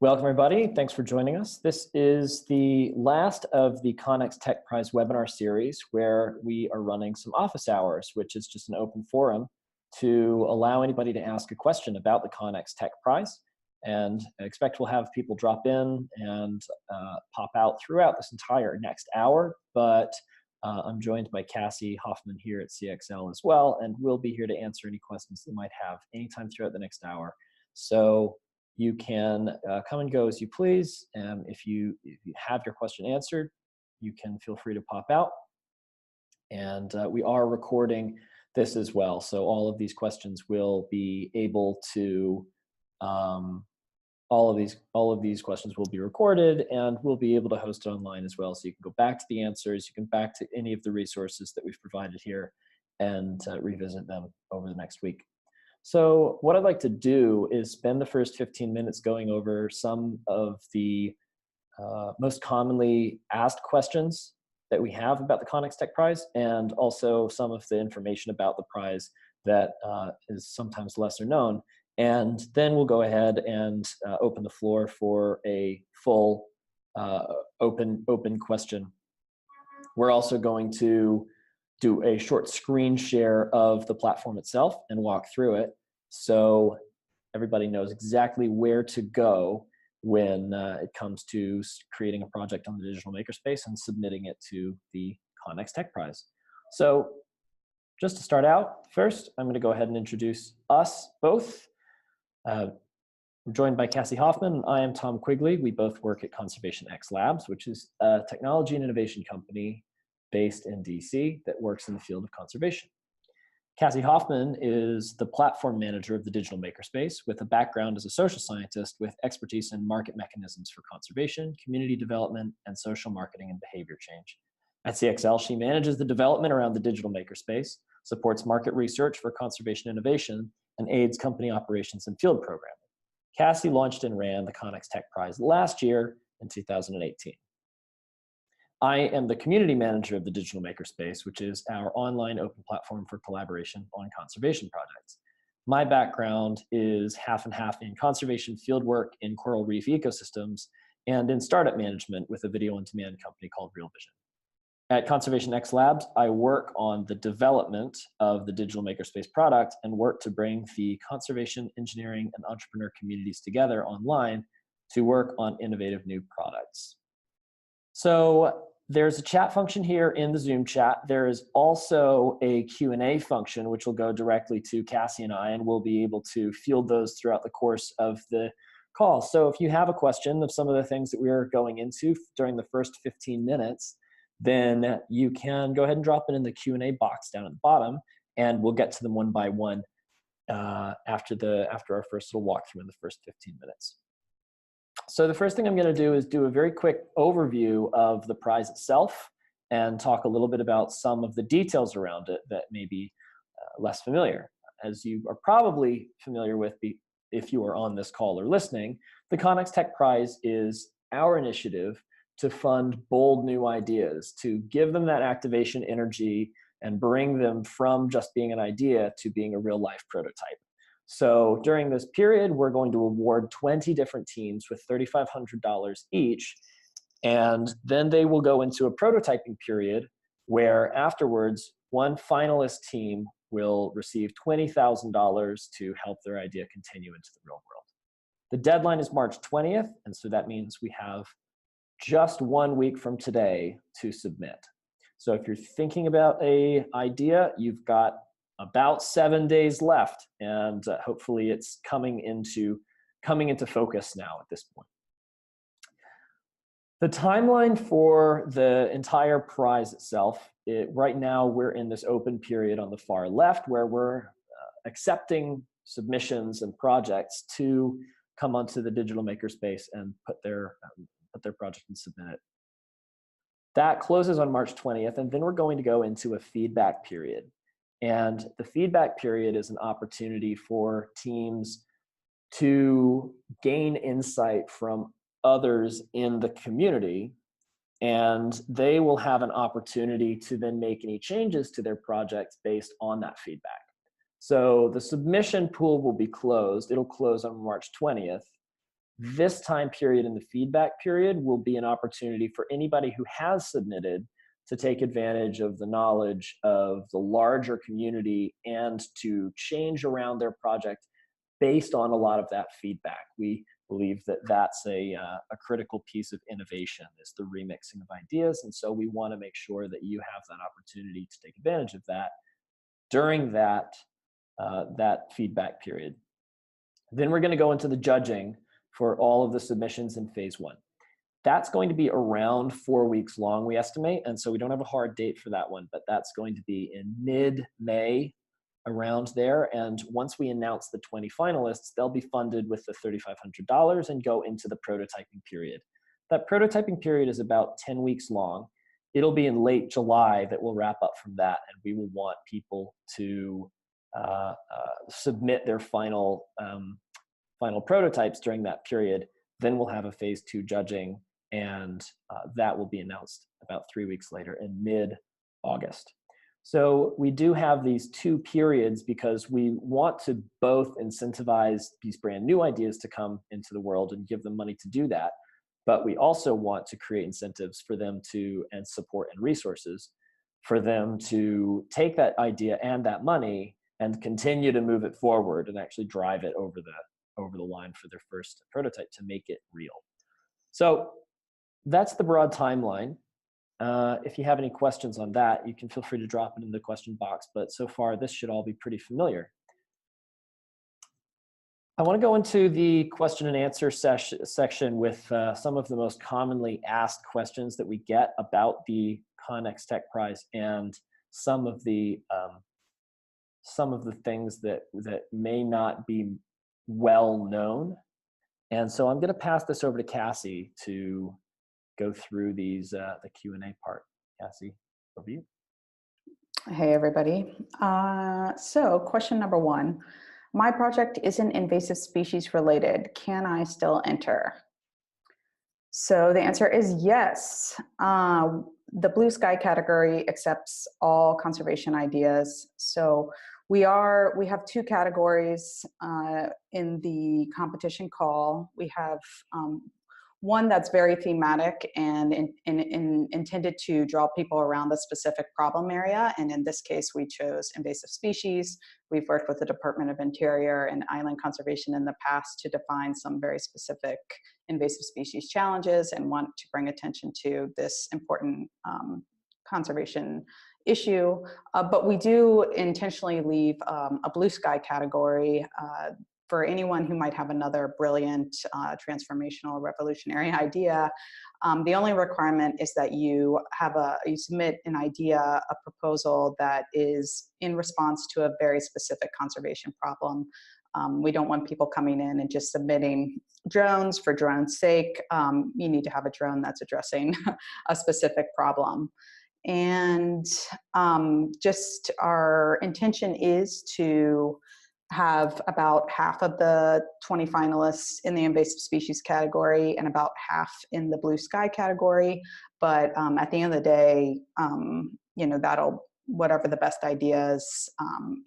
Welcome, everybody. Thanks for joining us. This is the last of the Connex Tech Prize webinar series where we are running some office hours, which is just an open forum to allow anybody to ask a question about the Connex Tech Prize. And I expect we'll have people drop in and pop out throughout this entire next hour. But I'm joined by Cassie Hoffman here at CXL as well, and we'll be here to answer any questions you might have anytime throughout the next hour. So you can come and go as you please. If you have your question answered, you can feel free to pop out. And we are recording this as well. So all of these questions will be able to, all of these questions will be recorded and we'll be able to host it online as well. So you can go back to the answers, you can back to any of the resources that we've provided here and revisit them over the next week. So what I'd like to do is spend the first 15 minutes going over some of the most commonly asked questions that we have about the Connex Tech Prize, and also some of the information about the prize that is sometimes lesser known. And then we'll go ahead and open the floor for a full open question. We're also going to do a short screen share of the platform itself and walk through it so everybody knows exactly where to go when it comes to creating a project on the digital makerspace and submitting it to the Connex Tech Prize. So just to start out, first, I'm going to go ahead and introduce us both. I'm joined by Cassie Hoffman. I am Tom Quigley. We both work at Conservation X Labs, which is a technology and innovation company based in DC that works in the field of conservation. Cassie Hoffman is the platform manager of the digital makerspace with a background as a social scientist with expertise in market mechanisms for conservation, community development, and social marketing and behavior change. At CXL, she manages the development around the digital makerspace, supports market research for conservation innovation, and aids company operations and field programming. Cassie launched and ran the Connex Tech Prize last year in 2018. I am the community manager of the Digital Makerspace, which is our online open platform for collaboration on conservation projects. My background is half and half in conservation fieldwork in coral reef ecosystems and in startup management with a video-on-demand company called Real Vision. At Conservation X Labs, I work on the development of the Digital Makerspace product and work to bring the conservation, engineering, and entrepreneur communities together online to work on innovative new products. So there's a chat function here in the Zoom chat. There is also a Q&A function, which will go directly to Cassie and I, and we'll be able to field those throughout the course of the call. So if you have a question of some of the things that we are going into during the first 15 minutes, then you can go ahead and drop it in the Q&A box down at the bottom, and we'll get to them one by one after our first little walkthrough in the first 15 minutes. So the first thing I'm going to do is do a very quick overview of the prize itself and talk a little bit about some of the details around it that may be less familiar. As you are probably familiar with if you are on this call or listening, the Connex Tech Prize is our initiative to fund bold new ideas, to give them that activation energy and bring them from just being an idea to being a real life prototype. So during this period, we're going to award 20 different teams with $3,500 each, and then they will go into a prototyping period where afterwards, one finalist team will receive $20,000 to help their idea continue into the real world. The deadline is March 20th, and so that means we have just 1 week from today to submit. So if you're thinking about an idea, you've got about 7 days left, and hopefully it's coming into focus now at this point. The timeline for the entire prize itself, right now we're in this open period on the far left where we're accepting submissions and projects to come onto the digital makerspace and put their project and submit it. That closes on March 20th, and then we're going to go into a feedback period. And the feedback period is an opportunity for teams to gain insight from others in the community, and they will have an opportunity to then make any changes to their projects based on that feedback. So the submission pool will be closed. It'll close on March 20th. This time period in the feedback period will be an opportunity for anybody who has submitted to take advantage of the knowledge of the larger community and to change around their project based on a lot of that feedback. We believe that that's a critical piece of innovation, is the remixing of ideas. And so we want to make sure that you have that opportunity to take advantage of that during that feedback period. Then we're going to go into the judging for all of the submissions in phase 1. That's going to be around 4 weeks long, we estimate. And so we don't have a hard date for that one, but that's going to be in mid-May, around there. And once we announce the 20 finalists, they'll be funded with the $3,500 and go into the prototyping period. That prototyping period is about 10 weeks long. It'll be in late July that we'll wrap up from that, and we will want people to submit their final prototypes during that period. Then we'll have a phase 2 judging, and that will be announced about 3 weeks later in mid-August. So we do have these 2 periods because we want to both incentivize these brand new ideas to come into the world and give them money to do that. But we also want to create incentives for them to, and support and resources for them to take that idea and that money and continue to move it forward and actually drive it over the line for their first prototype to make it real. So that's the broad timeline. If you have any questions on that, you can feel free to drop it in the question box, but so far this should all be pretty familiar. I want to go into the question and answer section with some of the most commonly asked questions that we get about the Connex Tech Prize and some of the things that may not be well known. And so I'm going to pass this over to Cassie to go through these the Q&A part. Cassie, over to you. Hey everybody. So question number 1. My project isn't invasive species related. Can I still enter? So the answer is yes. The blue sky category accepts all conservation ideas. So we have 2 categories in the competition call. We have one that's very thematic and intended to draw people around the specific problem area. And in this case, we chose invasive species. We've worked with the Department of Interior and Island Conservation in the past to define some very specific invasive species challenges and want to bring attention to this important conservation issue. But we do intentionally leave a blue sky category for anyone who might have another brilliant, transformational, revolutionary idea. The only requirement is that you submit an idea, a proposal that is in response to a very specific conservation problem. We don't want people coming in and just submitting drones for drone's sake. You need to have a drone that's addressing a specific problem. And just our intention is to have about half of the 20 finalists in the invasive species category and about half in the blue sky category. But at the end of the day, whatever the best ideas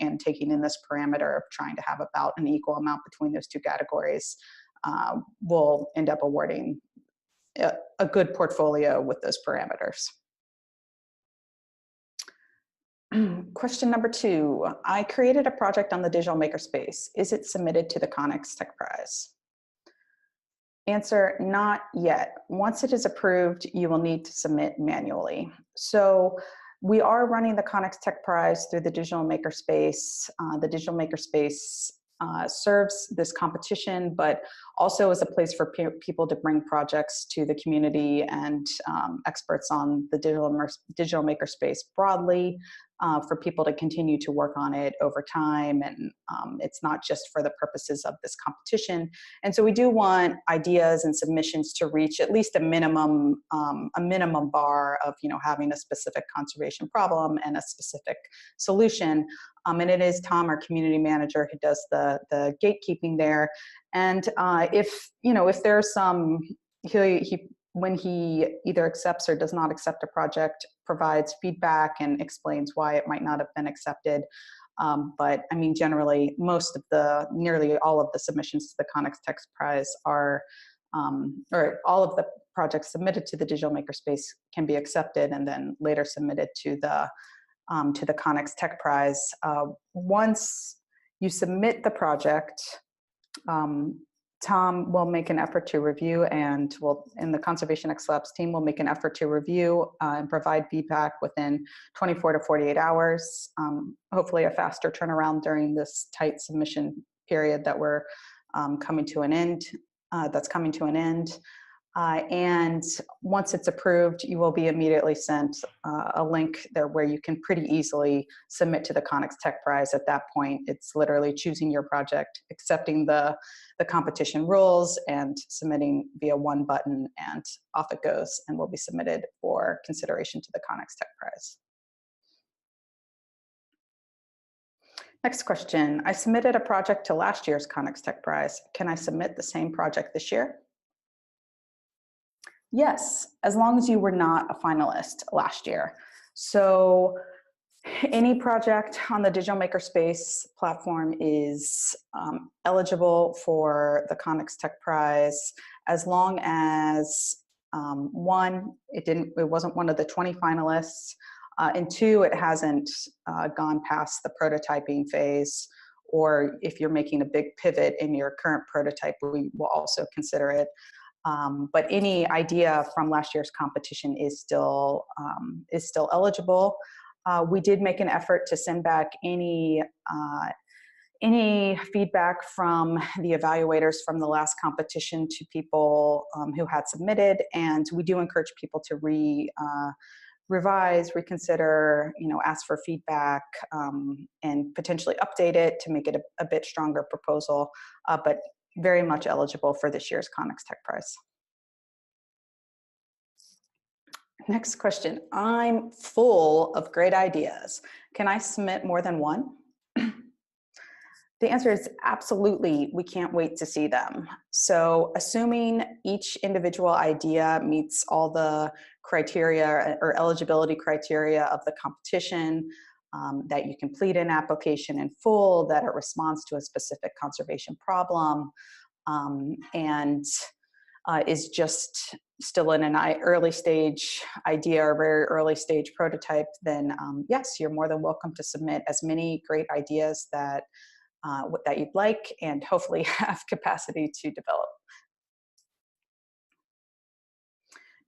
and taking in this parameter of trying to have about an equal amount between those 2 categories, will end up awarding a good portfolio with those parameters. Question number 2, I created a project on the digital makerspace. Is it submitted to the Connex Tech Prize? Answer, not yet. Once it is approved, you will need to submit manually. So we are running the Connex Tech Prize through the digital makerspace. The digital makerspace serves this competition, but also as a place for people to bring projects to the community and experts on the digital makerspace broadly, for people to continue to work on it over time. And it's not just for the purposes of this competition. And so we do want ideas and submissions to reach at least a minimum bar of having a specific conservation problem and a specific solution. And it is Tom, our community manager, who does the gatekeeping there. And if there's some, when he either accepts or does not accept a project, provides feedback and explains why it might not have been accepted. But I mean, generally, nearly all of the submissions to the Connect Tech Prize are, or all of the projects submitted to the Digital Makerspace can be accepted and then later submitted to the Connect Tech Prize. Once you submit the project, Tom will make an effort to review, and the Conservation X Labs team will make an effort to review and provide feedback within 24 to 48 hours. Hopefully a faster turnaround during this tight submission period that we're coming to an end, that's coming to an end. And once it's approved, you will be immediately sent a link there where you can pretty easily submit to the Connect Tech Prize. At that point, it's literally choosing your project, accepting the competition rules, and submitting via one button, and off it goes, and will be submitted for consideration to the Connect Tech Prize. Next question. I submitted a project to last year's Connect Tech Prize. Can I submit the same project this year? Yes, as long as you were not a finalist last year. So any project on the Digital Makerspace platform is eligible for the Connect Tech Prize as long as one, it wasn't one of the 20 finalists, and two, it hasn't gone past the prototyping phase, or if you're making a big pivot in your current prototype, we will also consider it. But any idea from last year's competition is still eligible. We did make an effort to send back any feedback from the evaluators from the last competition to people who had submitted, and we do encourage people to revise, reconsider, ask for feedback, and potentially update it to make it a bit stronger proposal, but very much eligible for this year's Connect Tech Prize. Next question. I'm full of great ideas. Can I submit more than one? The answer is absolutely. We can't wait to see them. So assuming each individual idea meets all the criteria or eligibility criteria of the competition, that you complete an application in full, that it responds to a specific conservation problem, and is just still in an early stage idea or very early stage prototype, then yes, you're more than welcome to submit as many great ideas that you'd like, and hopefully have capacity to develop.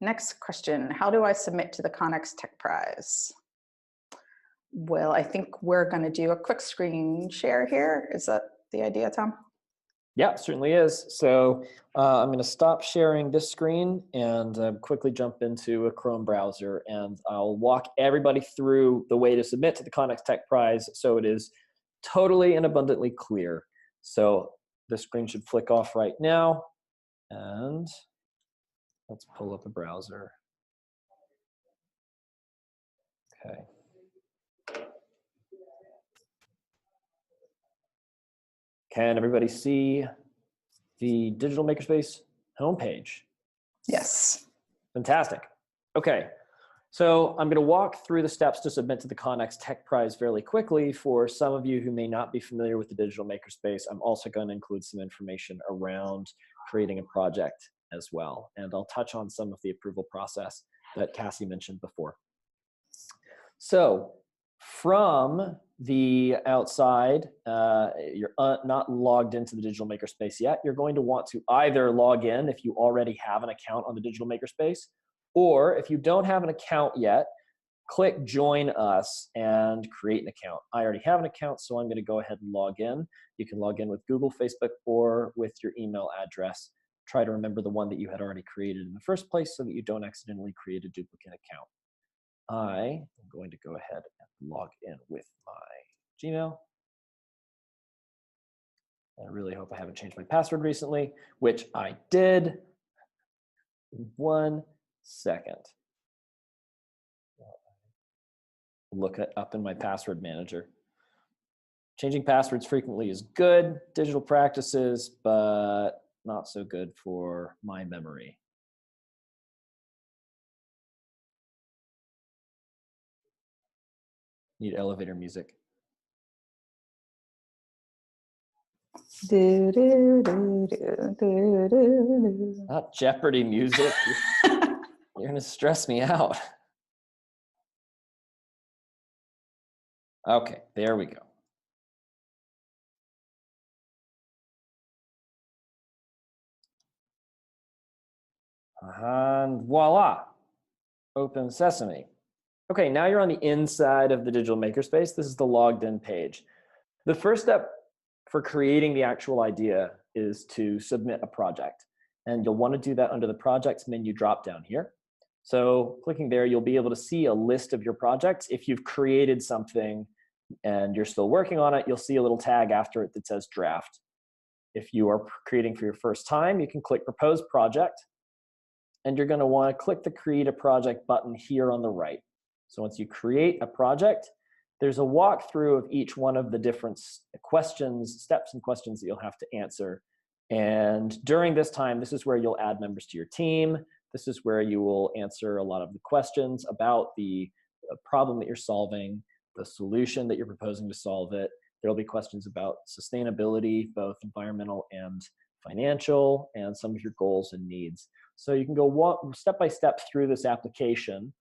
Next question, how do I submit to the Connect Tech Prize? Well, I think we're going to do a quick screen share here. Is that the idea, Tom? Yeah, it certainly is. So I'm going to stop sharing this screen and quickly jump into a Chrome browser, and I'll walk everybody through the way to submit to the Connect Tech Prize so it is totally and abundantly clear. So the screen should flick off right now, and let's pull up a browser. Okay. Can everybody see the Digital Makerspace homepage? Yes. Fantastic. Okay. So I'm going to walk through the steps to submit to the Connect Tech Prize fairly quickly. For some of you who may not be familiar with the Digital Makerspace, I'm also going to include some information around creating a project as well. And I'll touch on some of the approval process that Cassie mentioned before. So from the outside, you're not logged into the Digital Makerspace yet. You're going to want to either log in if you already have an account on the Digital Makerspace, or if you don't have an account yet, click Join Us and create an account. I already have an account, so I'm going to go ahead and log in. You can log in with Google, Facebook, or with your email address. Try to remember the one that you had already created in the first place so that you don't accidentally create a duplicate account. I am going to go ahead and log in with my Gmail. I really hope I haven't changed my password recently, which I did. 1 second. Look it up in my password manager. Changing passwords frequently is good, digital practices, but not so good for my memory. Need elevator music. Do, do, do, do, do, do, Not Jeopardy music. You're gonna stress me out. Okay, there we go. And voila, open sesame. Okay, now you're on the inside of the digital makerspace. This is the logged in page. The first step for creating the actual idea is to submit a project. And you'll want to do that under the projects menu drop down here. So clicking there, you'll be able to see a list of your projects. If you've created something and you're still working on it, you'll see a little tag after it that says draft. If you are creating for your first time, you can click propose project, and you're going to want to click the create a project button here on the right. So once you create a project, there's a walkthrough of each one of the different questions, steps and questions that you'll have to answer. And during this time, this is where you'll add members to your team. This is where you will answer a lot of the questions about the problem that you're solving, the solution that you're proposing to solve it. There'll be questions about sustainability, both environmental and financial, and some of your goals and needs. So you can go step by step through this application.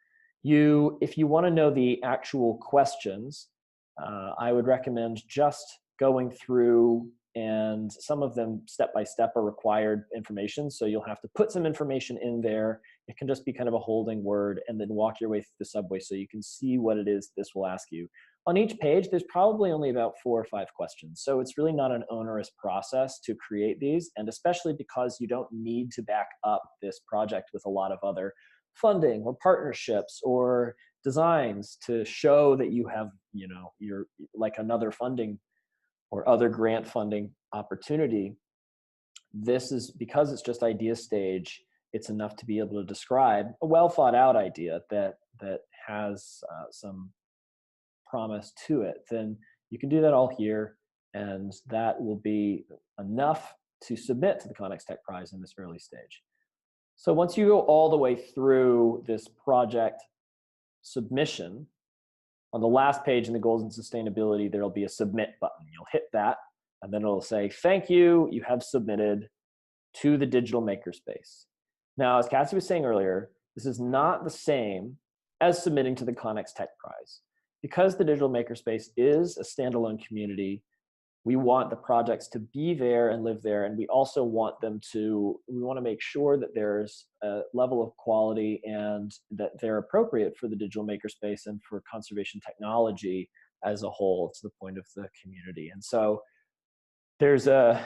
If you want to know the actual questions, I would recommend just going through, and some of them step by step are required information. So you'll have to put some information in there. It can just be kind of a holding word, and then walk your way through the subway so you can see what it is this will ask you. On each page, there's probably only about 4 or 5 questions. So it's really not an onerous process to create these, and especially because you don't need to back up this project with a lot of other funding or partnerships or designs to show that you have, you're like another funding or other grant funding opportunity. This is because it's just idea stage. It's enough to be able to describe a well thought out idea that has some promise to it. Then you can do that all here, and that will be enough to submit to the Connex Tech Prize in this early stage. So once you go all the way through this project submission, on the last page in the goals and sustainability, there'll be a submit button. You'll hit that, and then it'll say, thank you, you have submitted to the digital makerspace. Now, as Cassie was saying earlier, this is not the same as submitting to the Connex Tech Prize. Because the digital makerspace is a standalone community, we want the projects to be there and live there, and we also want we want to make sure that there's a level of quality and that they're appropriate for the digital makerspace and for conservation technology as a whole. It's the point of the community. And so there's a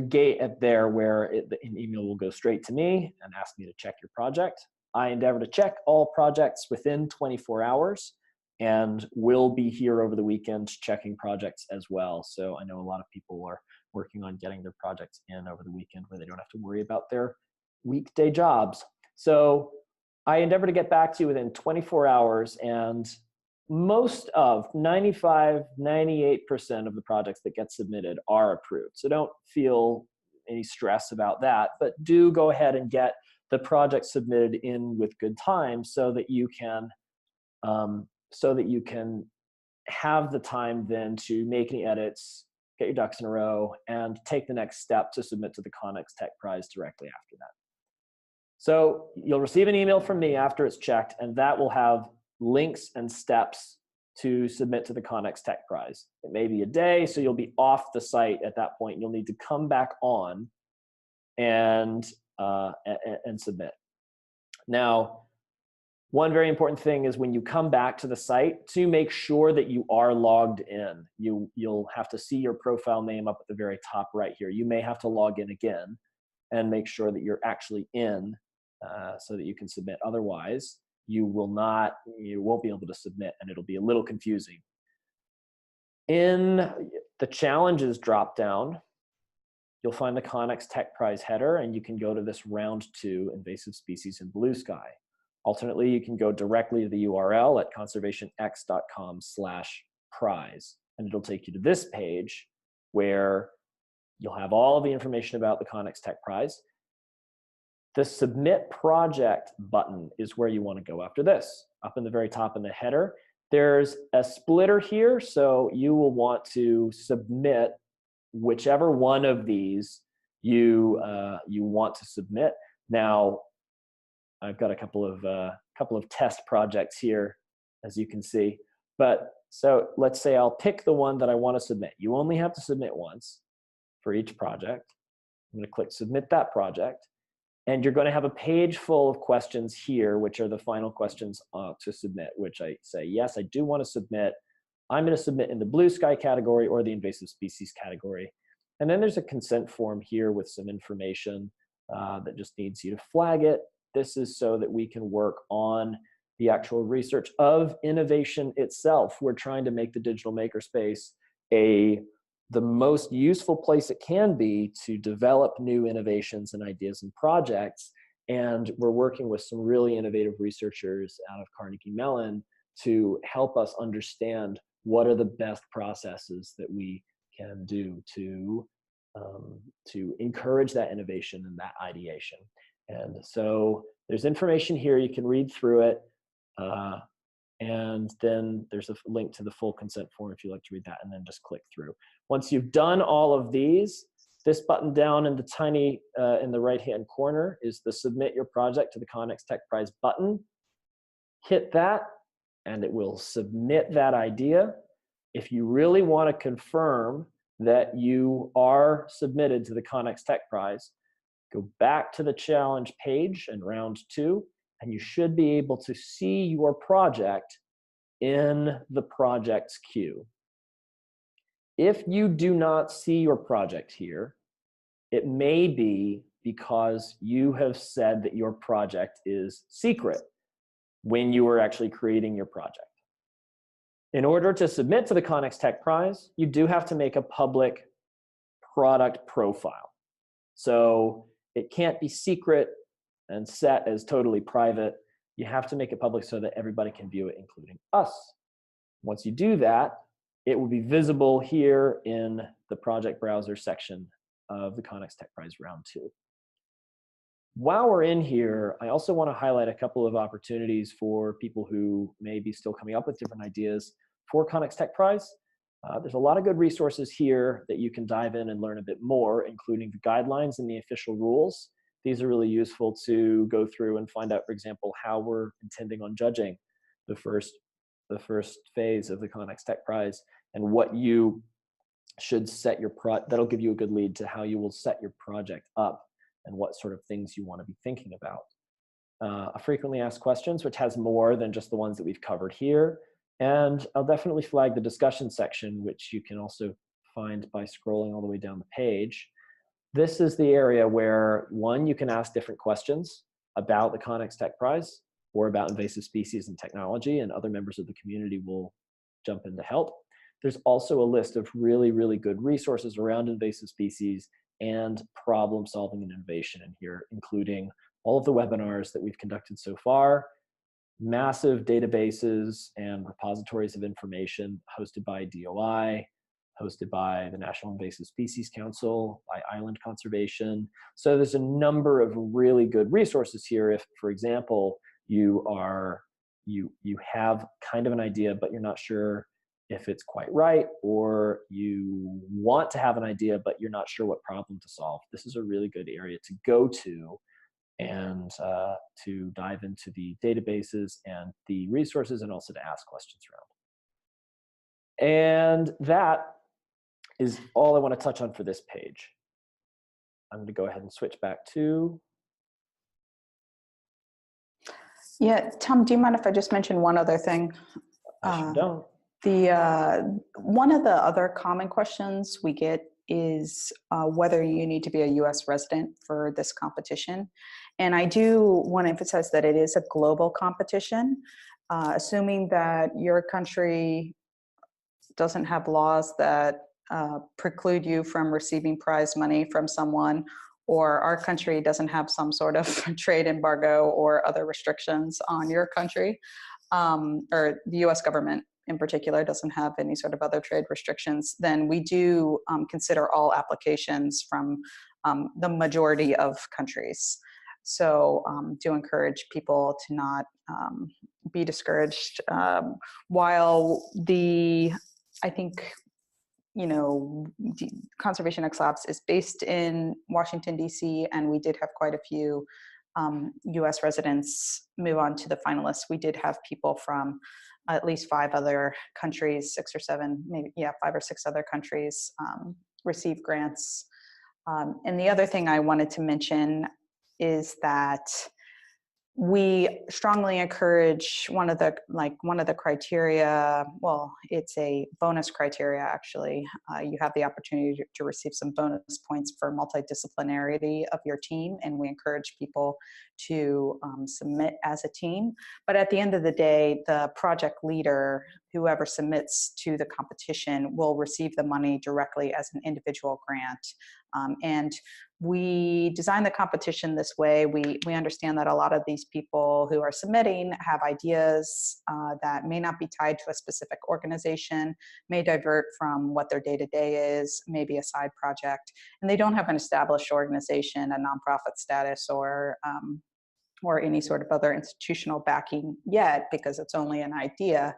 gate at there where an email will go straight to me and ask me to check your project. I endeavor to check all projects within 24 hours. And we'll be here over the weekend checking projects as well. So I know a lot of people are working on getting their projects in over the weekend where they don't have to worry about their weekday jobs. So I endeavor to get back to you within 24 hours, and most of 95, 98% of the projects that get submitted are approved. So don't feel any stress about that, but do go ahead and get the project submitted in with good time so that you can have the time then to make any edits, get your ducks in a row, and take the next step to submit to the Connex Tech Prize directly after that. So you'll receive an email from me after it's checked, and that will have links and steps to submit to the Connex Tech Prize. It may be a day, so you'll be off the site at that point. You'll need to come back on and submit. Now, one very important thing is when you come back to the site, to make sure that you are logged in. You'll have to see your profile name up at the very top right here. You may have to log in again and make sure that you're actually in so that you can submit. Otherwise, you won't be able to submit, and it'll be a little confusing. In the challenges dropdown, you'll find the Connex Tech Prize header, and you can go to this round 2 invasive species in blue sky. Alternately, you can go directly to the URL at conservationx.com/prize, and it'll take you to this page where you'll have all of the information about the Connex Tech Prize. The Submit Project button is where you want to go after this. Up in the very top in the header, there's a splitter here, so you will want to submit whichever one of these you want to submit. Now, I've got a couple of test projects here, as you can see. But so let's say I'll pick the one that I want to submit. You only have to submit once for each project. I'm going to click submit that project. And you're going to have a page full of questions here, which are the final questions to submit, which I say, yes, I do want to submit. I'm going to submit in the blue sky category or the invasive species category. And then there's a consent form here with some information that just needs you to flag it. This is so that we can work on the actual research of innovation itself. We're trying to make the digital makerspace the most useful place it can be to develop new innovations and ideas and projects. And we're working with some really innovative researchers out of Carnegie Mellon to help us understand what are the best processes that we can do to encourage that innovation and that ideation. And so there's information here, you can read through it. And then there's a link to the full consent form if you'd like to read that, and then just click through. Once you've done all of these, this button down in the tiny, in the right-hand corner is the Submit Your Project to the Connex Tech Prize button. Hit that, and it will submit that idea. If you really want to confirm that you are submitted to the Connex Tech Prize, go back to the challenge page in round 2, and you should be able to see your project in the projects queue. If you do not see your project here, it may be because you have said that your project is secret when you were actually creating your project. In order to submit to the Connex Tech Prize, you do have to make a public product profile. So it can't be secret and set as totally private. You have to make it public so that everybody can view it, including us. Once you do that, it will be visible here in the project browser section of the Connex Tech Prize Round 2. While we're in here, I also want to highlight a couple of opportunities for people who may be still coming up with different ideas for Connex Tech Prize. There's a lot of good resources here that you can dive in and learn a bit more, including the guidelines and the official rules. These are really useful to go through and find out, for example, how we're intending on judging the first phase of the Connex Tech Prize and what you should set your that'll give you a good lead to how you will set your project up and what sort of things you want to be thinking about. A frequently asked questions, which has more than just the ones that we've covered here. And I'll definitely flag the discussion section, which you can also find by scrolling all the way down the page. This is the area where, one, you can ask different questions about the Connex Tech Prize or about invasive species and technology, and other members of the community will jump in to help. There's also a list of really, really good resources around invasive species and problem solving and innovation in here, including all of the webinars that we've conducted so far, massive databases and repositories of information hosted by DOI, hosted by the National Invasive Species Council, by Island Conservation. So there's a number of really good resources here if, for example, you have kind of an idea, but you're not sure if it's quite right, or you want to have an idea, but you're not sure what problem to solve. This is a really good area to go to and to dive into the databases and the resources, and also to ask questions around. And that is all I want to touch on for this page. I'm going to go ahead and switch back to. Yeah, Tom, do you mind if I just mention one other thing? I sure don't. One of the other common questions we get is whether you need to be a US resident for this competition. And I do want to emphasize that it is a global competition, assuming that your country doesn't have laws that preclude you from receiving prize money from someone, or our country doesn't have some sort of trade embargo or other restrictions on your country, or the US government in particular doesn't have any sort of other trade restrictions, then we do consider all applications from the majority of countries. So do encourage people to not be discouraged. While I think Conservation X Labs is based in Washington, D.C., and we did have quite a few US residents move on to the finalists. We did have people from at least 5 other countries, 6 or 7, maybe, 5 or 6 other countries receive grants. And the other thing I wanted to mention is that we strongly encourage one of the criteria. Well, it's a bonus criteria, actually. You have the opportunity to receive some bonus points for multidisciplinarity of your team, and we encourage people to submit as a team. But at the end of the day, the project leader, whoever submits to the competition, will receive the money directly as an individual grant. And we designed the competition this way. We understand that a lot of these people who are submitting have ideas that may not be tied to a specific organization, may divert from what their day-to-day is, maybe a side project, and they don't have an established organization, a nonprofit status, or any sort of other institutional backing yet, because it's only an idea.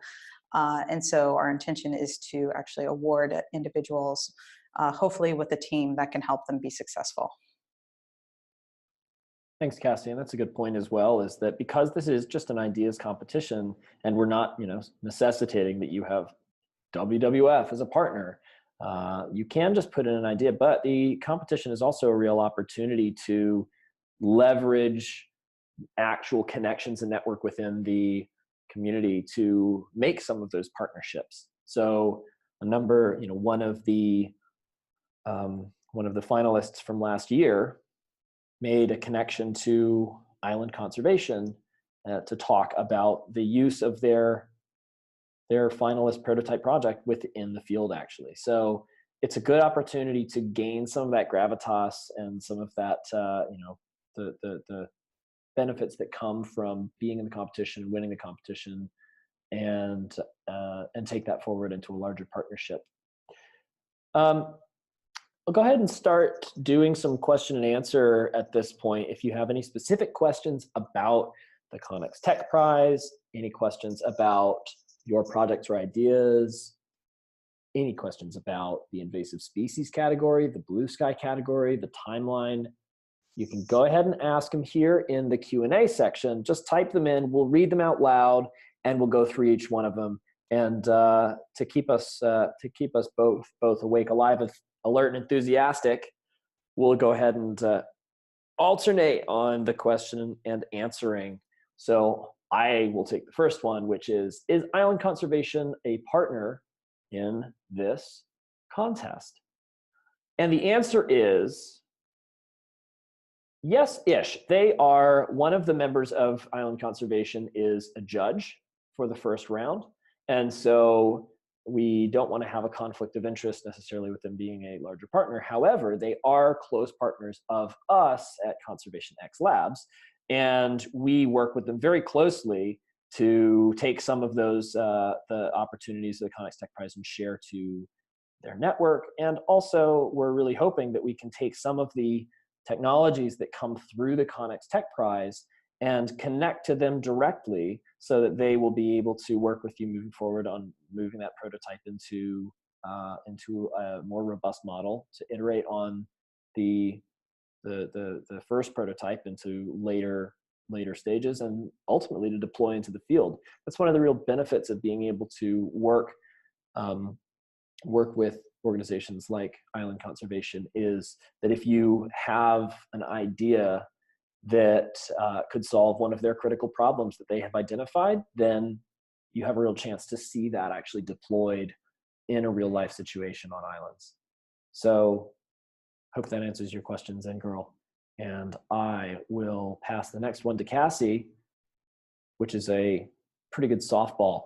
And so our intention is to actually award individuals, hopefully with a team that can help them be successful. Thanks, Cassie. And that's a good point as well, is that because this is just an ideas competition and we're not, necessitating that you have WWF as a partner, you can just put in an idea, but the competition is also a real opportunity to leverage actual connections and network within the community to make some of those partnerships. So one of the finalists from last year made a connection to island conservation to talk about the use of their finalist prototype project within the field, actually. So it's a good opportunity to gain some of that gravitas and some of that, the benefits that come from being in the competition, winning the competition, and take that forward into a larger partnership. I'll go ahead and start doing some question and answer at this point. If you have any specific questions about the Connex Tech Prize, any questions about your projects or ideas, any questions about the invasive species category, the blue sky category, the timeline, you can go ahead and ask them here in the Q&A section. Just type them in, we'll read them out loud, and we'll go through each one of them. And to keep us both awake, alive, alert, and enthusiastic, we'll go ahead and alternate on the question and answering. So I will take the first one, which is island conservation a partner in this contest? And the answer is yes-ish. They are, one of the members of island conservation is a judge for the first round. And so we don't want to have a conflict of interest necessarily with them being a larger partner. However, they are close partners of us at Conservation X Labs, and we work with them very closely to take some of those the opportunities of the Connex Tech Prize and share to their network. And also, we're really hoping that we can take some of the technologies that come through the Connex Tech Prize and connect to them directly so that they will be able to work with you moving forward on moving that prototype into a more robust model, to iterate on the first prototype into later stages, and ultimately to deploy into the field. That's one of the real benefits of being able to work with organizations like Island Conservation, is that if you have an idea that could solve one of their critical problems that they have identified, then you have a real chance to see that actually deployed in a real life situation on islands. So hope that answers your question, Zen Girl. And I will pass the next one to Cassie, which is a pretty good softball.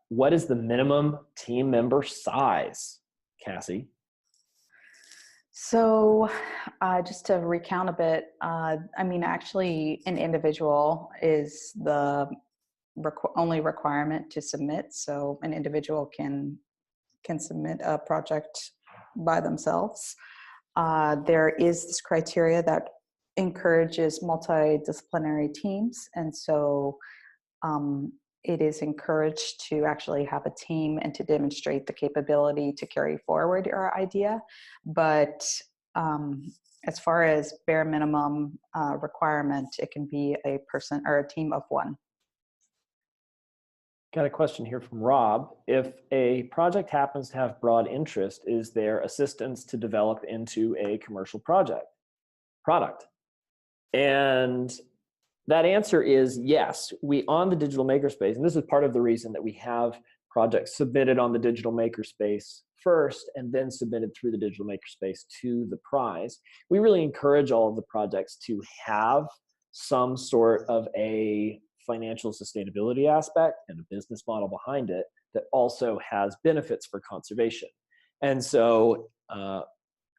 What is the minimum team member size, Cassie? So just to recount a bit, actually an individual is the only requirement to submit. So an individual can submit a project by themselves. There is this criteria that encourages multidisciplinary teams. And so it is encouraged to actually have a team and to demonstrate the capability to carry forward your idea. But as far as bare minimum requirement, it can be a person or a team of one. Got a question here from Rob. If a project happens to have broad interest, is there assistance to develop into a commercial product? And that answer is yes. We on the digital makerspace, and this is part of the reason that we have projects submitted on the digital makerspace first and then submitted through the digital makerspace to the prize. We really encourage all of the projects to have some sort of a financial sustainability aspect and a business model behind it that also has benefits for conservation. And so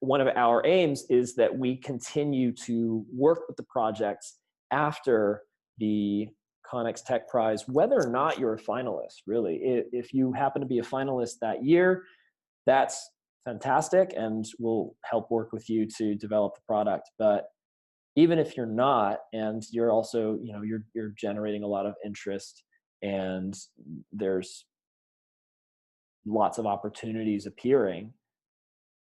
one of our aims is that we continue to work with the projects after the Connex Tech Prize, whether or not you're a finalist, really. If you happen to be a finalist that year, that's fantastic, and we'll help work with you to develop the product. But even if you're not, and you're also, you're generating a lot of interest, and there's lots of opportunities appearing,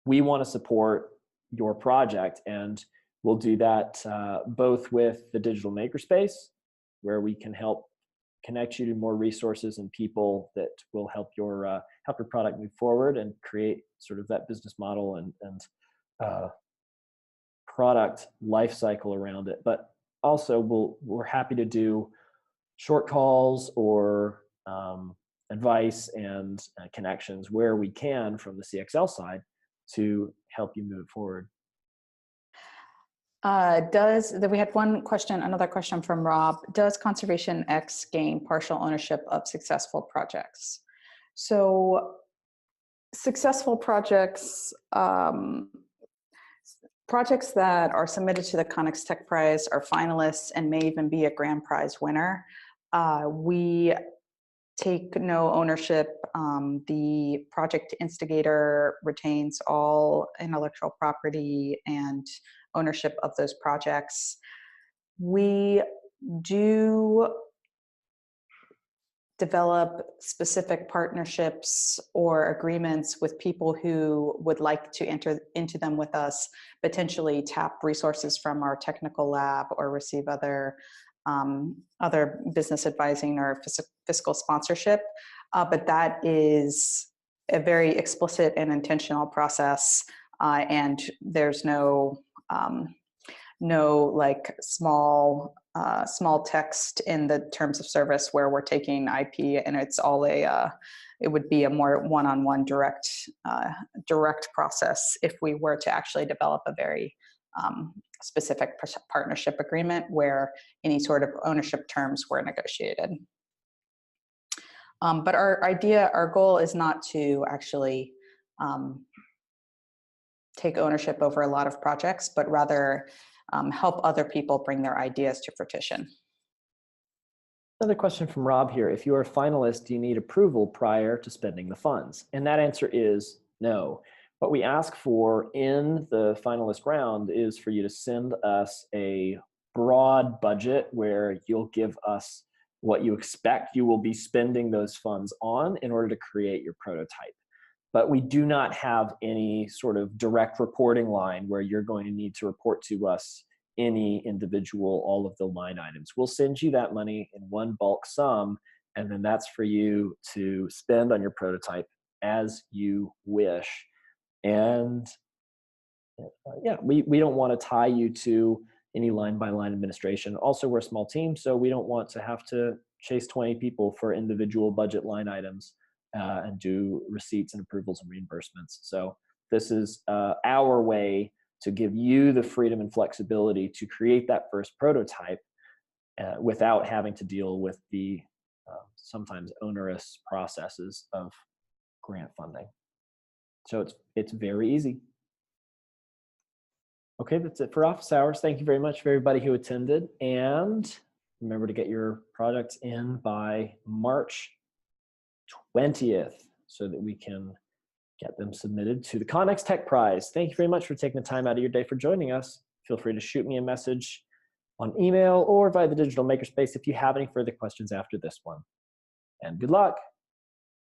we want to support your project, and we'll do that both with the digital makerspace, where we can help connect you to more resources and people that will help your product move forward and create sort of that business model and product life cycle around it. But also we're happy to do short calls or advice and connections where we can from the CXL side to help you move forward. We had another question from Rob. Does Conservation X gain partial ownership of successful projects? So successful projects, projects that are submitted to the Connex Tech Prize are finalists and may even be a grand prize winner. We take no ownership. The project instigator retains all intellectual property and ownership of those projects. We do develop specific partnerships or agreements with people who would like to enter into them with us, potentially tap resources from our technical lab or receive other business advising or fiscal sponsorship. But that is a very explicit and intentional process, and there's no like small text in the terms of service where we're taking IP and it's all it would be a more one-on-one direct process if we were to actually develop a very specific partnership agreement where any sort of ownership terms were negotiated. But our goal is not to actually take ownership over a lot of projects, but rather help other people bring their ideas to fruition. Another question from Rob here. If you are a finalist, do you need approval prior to spending the funds? And that answer is no. What we ask for in the finalist round is for you to send us a broad budget where you'll give us what you expect you will be spending those funds on in order to create your prototype. But we do not have any sort of direct reporting line where you're going to need to report to us any individual, all of the line items. We'll send you that money in one bulk sum, and then that's for you to spend on your prototype as you wish. And yeah, we don't want to tie you to any line by line administration. Also, we're a small team, so we don't want to have to chase 20 people for individual budget line items and do receipts and approvals and reimbursements. So this is our way to give you the freedom and flexibility to create that first prototype without having to deal with the sometimes onerous processes of grant funding. So it's very easy. Okay, that's it for office hours. Thank you very much for everybody who attended. And remember to get your projects in by March 20th so that we can get them submitted to the Connex Tech Prize. Thank you very much for taking the time out of your day for joining us. Feel free to shoot me a message on email or via the digital makerspace if you have any further questions after this one. and good luck.